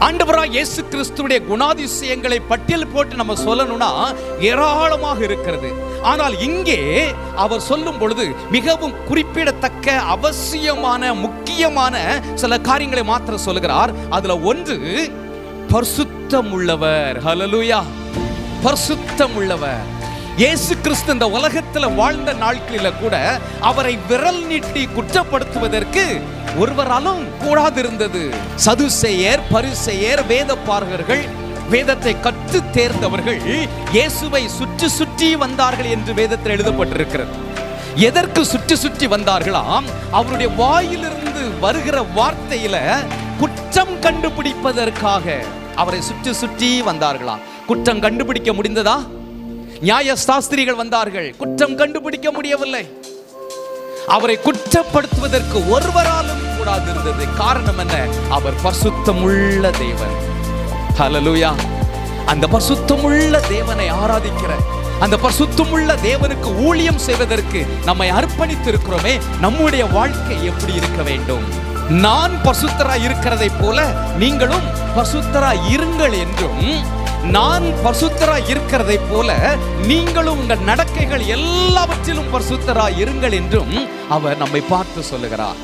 ஆண்டவராய் இயேசு கிறிஸ்துவுடைய குணாதிசயங்களை பட்டியல் போட்டு நம்ம சொல்லணும்னா ஏராளமாக இருக்கிறது. ஆனால் இங்கே அவர் சொல்லும் பொழுது மிகவும் குறிப்பிடத்தக்க அவசியமான முக்கியமான சில காரியங்களை மாத்திரம் சொல்லுகிறார். அதுல ஒன்று பரிசுத்தம் உள்ளவர். ஹல்லேலூயா. பரிசுத்தம் உள்ளவர். இயேசு கிறிஸ்து இந்த உலகத்தில் வாழ்ந்த நாட்களில கூட அவரை விரல் நீட்டி குற்றப்படுத்துவதற்கு ஒருவராலும் கூடாதிருந்தது. சதுசேயர், பரிசேயர், வேதபாரகர்கள், வேதத்தை கற்று தேர்ந்தவர்கள் இயேசுவை சுற்றி சுற்றி வந்தார்கள் என்று வேதத்தில் எழுதப்பட்டிருக்கிறது. எதற்கு சுற்றி சுற்றி வந்தார்களாம்? அவருடைய வாயிலிருந்து வருகிற வார்த்தையில குற்றம் கண்டுபிடிப்பதற்காக அவரை சுற்றி சுற்றி வந்தார்களாம். குற்றம் கண்டுபிடிக்க முடிந்ததா? நியாய சாஸ்திரிகள் வந்தார்கள், குற்றம் கண்டுபிடிக்க முடியவில்லை. அவரை குற்றப்படுத்துவதற்கு ஒருவராலும் கூடாது இருந்தது. காரணம் என்ன? அவர் பரிசுத்தமுள்ள தேவன். ஹல்லேலூயா. அந்த பரிசுத்தமுள்ள தேவனை ஆராதிக்கிற, அந்த பரிசுத்தமுள்ள தேவனுக்கு ஊழியம் செய்வதற்கு நம்மை அர்ப்பணித்து இருக்கிறோமே, நம்முடைய வாழ்க்கை எப்படி இருக்க வேண்டும்? நான் பரிசுத்தராய் இருக்கிறதை போல நீங்களும் பரிசுத்தராய் இருங்கள் என்றும், நான் பரிசுத்தராய் இருக்கிறதை போல நீங்களும் உங்கள் நடக்கைகள் எல்லாவற்றிலும் பரிசுத்தராய் இருங்கள் என்றும் அவர் நம்மை பார்த்து சொல்லுகிறார்.